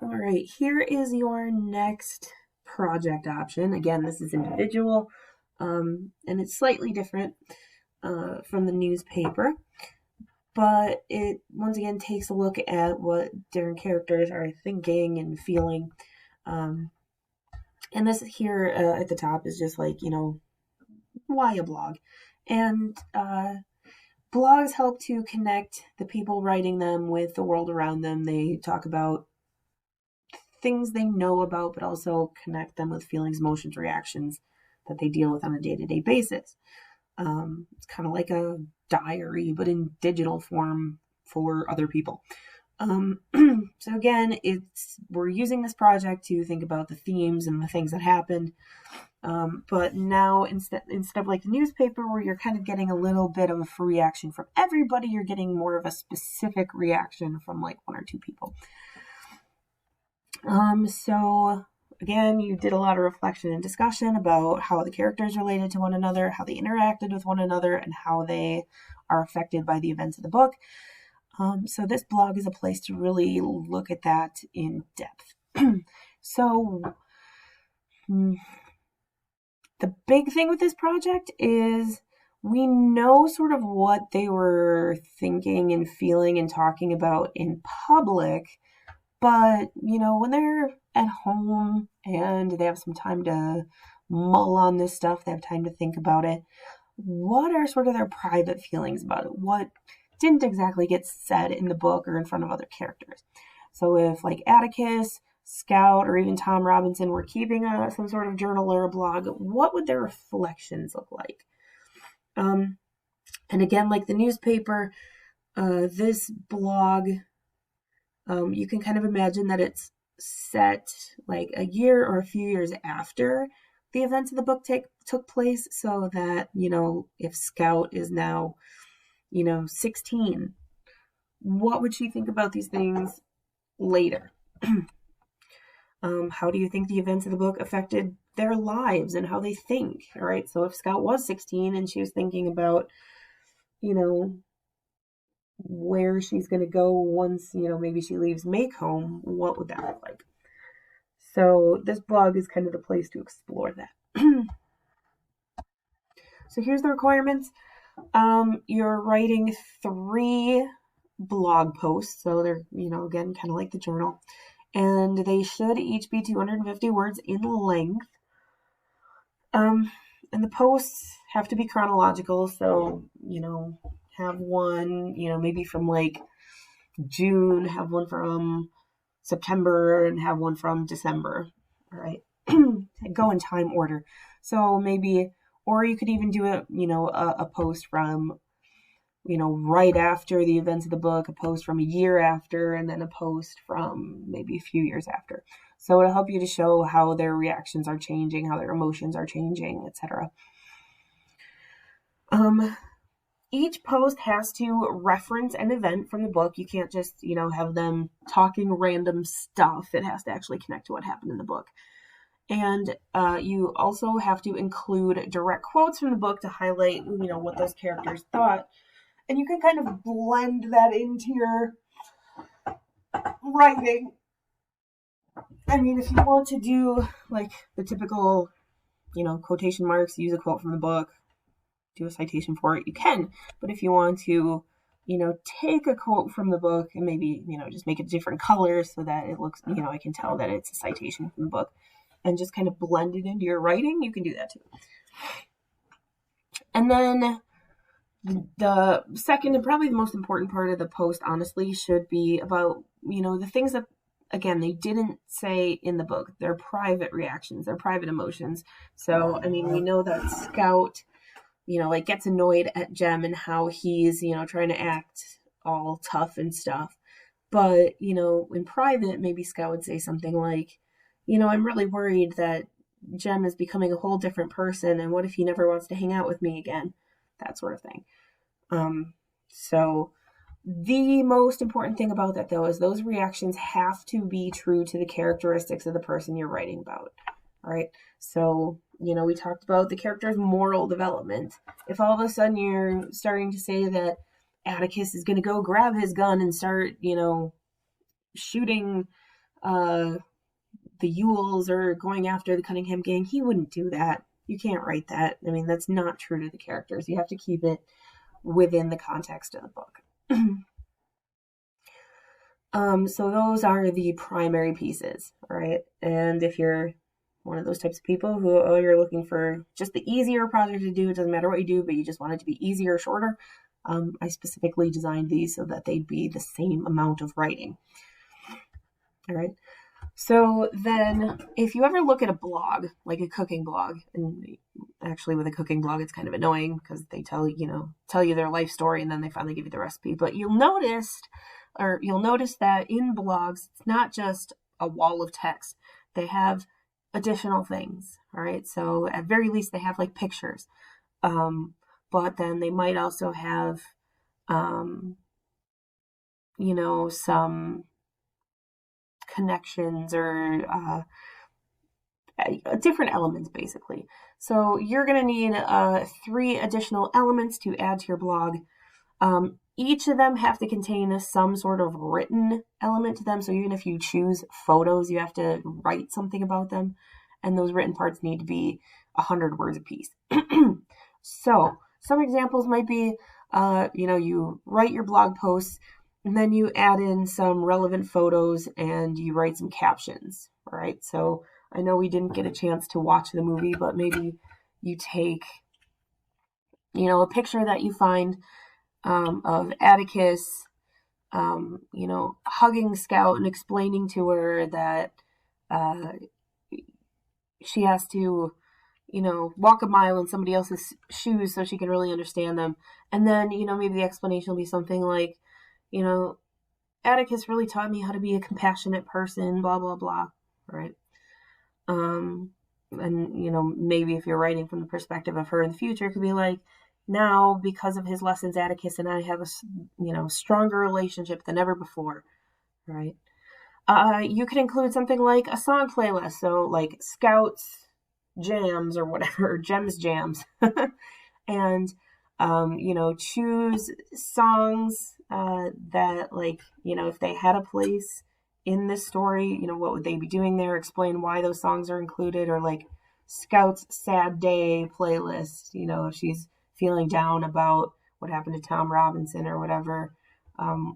All right, here is your next project option. Again, this is individual, and it's slightly different from the newspaper, but it once again takes a look at what different characters are thinking and feeling. Um, and this here at the top is just like, why a blog? And blogs help to connect the people writing them with the world around them. They talk about things they know about, but also connect them with feelings, emotions, reactions that they deal with on a day-to-day basis. It's kind of like a diary, but in digital form for other people. So again, we're using this project to think about the themes and the things that happened. But now instead of like the newspaper where you're kind of getting a little bit of a reaction from everybody, you're getting more of a specific reaction from like one or two people. So again, you did a lot of reflection and discussion about how the characters related to one another, how they interacted with one another, and how they are affected by the events of the book. So this blog is a place to really look at that in depth. So the big thing with this project is we know sort of what they were thinking and feeling and talking about in public. But, when they're at home and they have some time to mull on this stuff, they have time to think about it, what are sort of their private feelings about it? What didn't exactly get said in the book or in front of other characters? So if like Atticus, Scout, or even Tom Robinson were keeping some sort of journal or a blog, what would their reflections look like? And again, like the newspaper, this blog... you can kind of imagine that it's set like a year or a few years after the events of the book took place, so that, if Scout is now, 16, what would she think about these things later? How do you think the events of the book affected their lives and how they think? All right, so if Scout was 16 and she was thinking about, where she's going to go once, maybe she leaves Macomb, what would that look like? So this blog is kind of the place to explore that. So here's the requirements. You're writing 3 blog posts. So they're, again, kind of like the journal. And they should each be 250 words in length. And the posts have to be chronological. So, have one, maybe from like June, have one from September, and have one from December. All right. Go in time order. So maybe, or you could even do a post from, right after the events of the book, a post from a year after, and then a post from maybe a few years after. So it'll help you to show how their reactions are changing, how their emotions are changing, etc. Each post has to reference an event from the book. You can't just, have them talking random stuff. It has to actually connect to what happened in the book. And you also have to include direct quotes from the book to highlight, what those characters thought. And you can kind of blend that into your writing. I mean, if you want to do like the typical, quotation marks, use a quote from the book, do a citation for it, you can. But if you want to, take a quote from the book and maybe, just make it different colors so that it looks, I can tell that it's a citation from the book, and just kind of blend it into your writing, you can do that too. And then the second and probably the most important part of the post, honestly, should be about, the things that, again, they didn't say in the book, their private reactions, their private emotions. So, I mean, we know that Scout, gets annoyed at Jem and how he's, trying to act all tough and stuff. But, in private, maybe Scout would say something like, I'm really worried that Jem is becoming a whole different person, and what if he never wants to hang out with me again? That sort of thing. So the most important thing about that, though, is those reactions have to be true to the characteristics of the person you're writing about. All right. So, we talked about the character's moral development. If all of a sudden you're starting to say that Atticus is going to go grab his gun and start, shooting the Yules are going after the Cunningham gang. He wouldn't do that. You can't write that. I mean, that's not true to the characters. You have to keep it within the context of the book. So those are the primary pieces, all right? And if you're one of those types of people who, you're looking for just the easier project to do, it doesn't matter what you do, but you just want it to be easier, shorter, I specifically designed these so that they'd be the same amount of writing. All right. So then if you ever look at a blog, like a cooking blog, and actually with a cooking blog, it's kind of annoying because they tell you their life story and then they finally give you the recipe. But you'll notice that in blogs, it's not just a wall of text. They have additional things. All right. So at very least they have like pictures. But then they might also have, some connections or different elements, basically. So you're going to need 3 additional elements to add to your blog. Each of them have to contain some sort of written element to them. So even if you choose photos, you have to write something about them. And those written parts need to be 100 words apiece. So some examples might be, you write your blog posts and then you add in some relevant photos and you write some captions. All right. So I know we didn't get a chance to watch the movie, but maybe you take, a picture that you find of Atticus, hugging Scout and explaining to her that she has to, walk a mile in somebody else's shoes so she can really understand them. And then, maybe the explanation will be something like, Atticus really taught me how to be a compassionate person, blah, blah, blah, right? And, maybe if you're writing from the perspective of her in the future, it could be like, now, because of his lessons, Atticus and I have a, stronger relationship than ever before, right? You could include something like a song playlist, so like Scouts Jams or whatever, Gems Jams, and choose songs that, like, if they had a place in this story, what would they be doing there? Explain why those songs are included, or like Scout's Sad Day playlist, if she's feeling down about what happened to Tom Robinson or whatever,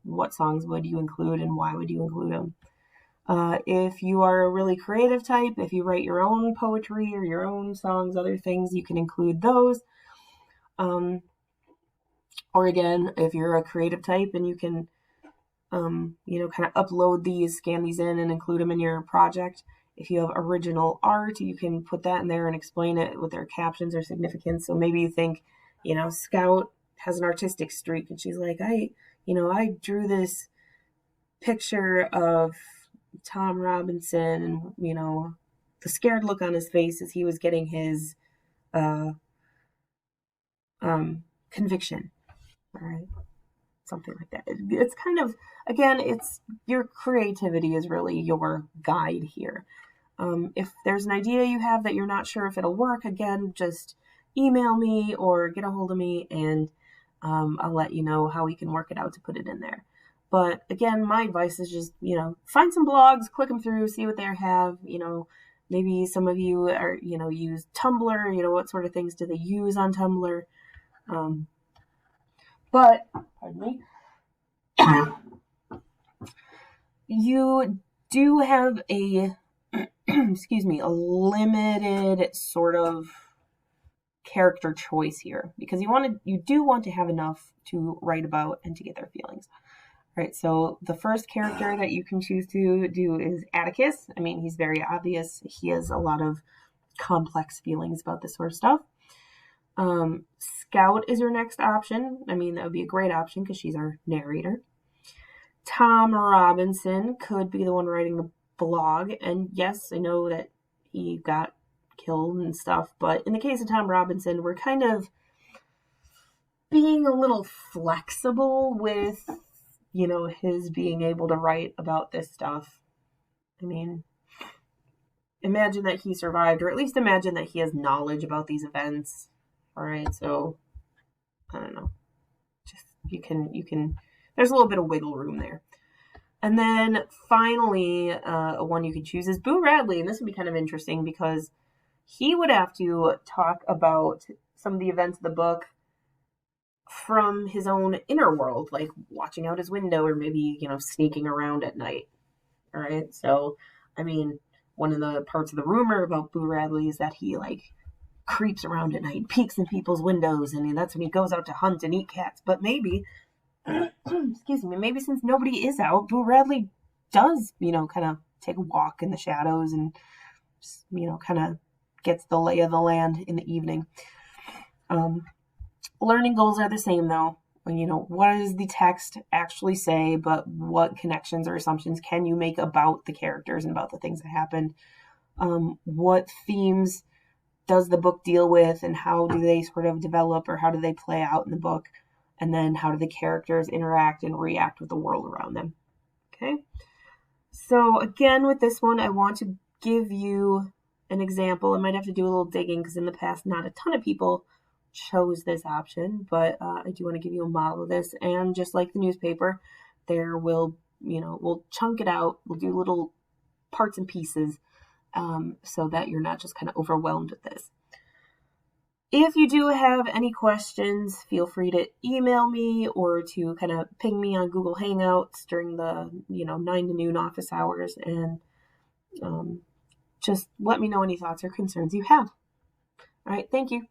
what songs would you include and why would you include them? If you are a really creative type, if you write your own poetry or your own songs, other things, you can include those. Or again, if you're a creative type and you can, kind of upload these, scan these in and include them in your project. If you have original art, you can put that in there and explain it with their captions or significance. So maybe you think, Scout has an artistic streak and she's like, I drew this picture of Tom Robinson and, the scared look on his face as he was getting his conviction. All right. Something like that. It's kind of, again, it's your creativity is really your guide here. If there's an idea you have that you're not sure if it'll work, again, just email me or get a hold of me and I'll let you know how we can work it out to put it in there. But again, my advice is just, find some blogs, click them through, see what they have, maybe some of you are, use Tumblr, what sort of things do they use on Tumblr? But, pardon me, you do have a, a limited sort of character choice here because you do want to have enough to write about and to get their feelings. All right, so the first character that you can choose to do is Atticus. I mean, he's very obvious. He has a lot of complex feelings about this sort of stuff. Scout is your next option. I mean, that would be a great option because she's our narrator. Tom Robinson could be the one writing the blog. And yes, I know that he got killed and stuff, but in the case of Tom Robinson, we're kind of being a little flexible with, his being able to write about this stuff. I mean, imagine that he survived, or at least imagine that he has knowledge about these events. All right, so I don't know. Just you can. There's a little bit of wiggle room there. And then finally, one you could choose is Boo Radley. And this would be kind of interesting because he would have to talk about some of the events of the book from his own inner world, like watching out his window or maybe, sneaking around at night. All right. So, I mean, one of the parts of the rumor about Boo Radley is that he like creeps around at night, peeks in people's windows, and that's when he goes out to hunt and eat cats. But maybe, excuse me, maybe since nobody is out, Boo Radley does, kind of take a walk in the shadows and, kind of gets the lay of the land in the evening. Learning goals are the same though. What does the text actually say, but what connections or assumptions can you make about the characters and about the things that happened? What themes does the book deal with, and how do they sort of develop, or how do they play out in the book? And then how do the characters interact and react with the world around them? Okay. So again, with this one, I want to give you an example. I might have to do a little digging because in the past, not a ton of people chose this option, but I do want to give you a model of this. And just like the newspaper, there will, we'll chunk it out. We'll do little parts and pieces so that you're not just kind of overwhelmed with this. If you do have any questions, feel free to email me or to kind of ping me on Google Hangouts during the, 9 to noon office hours, and just let me know any thoughts or concerns you have. All right, thank you.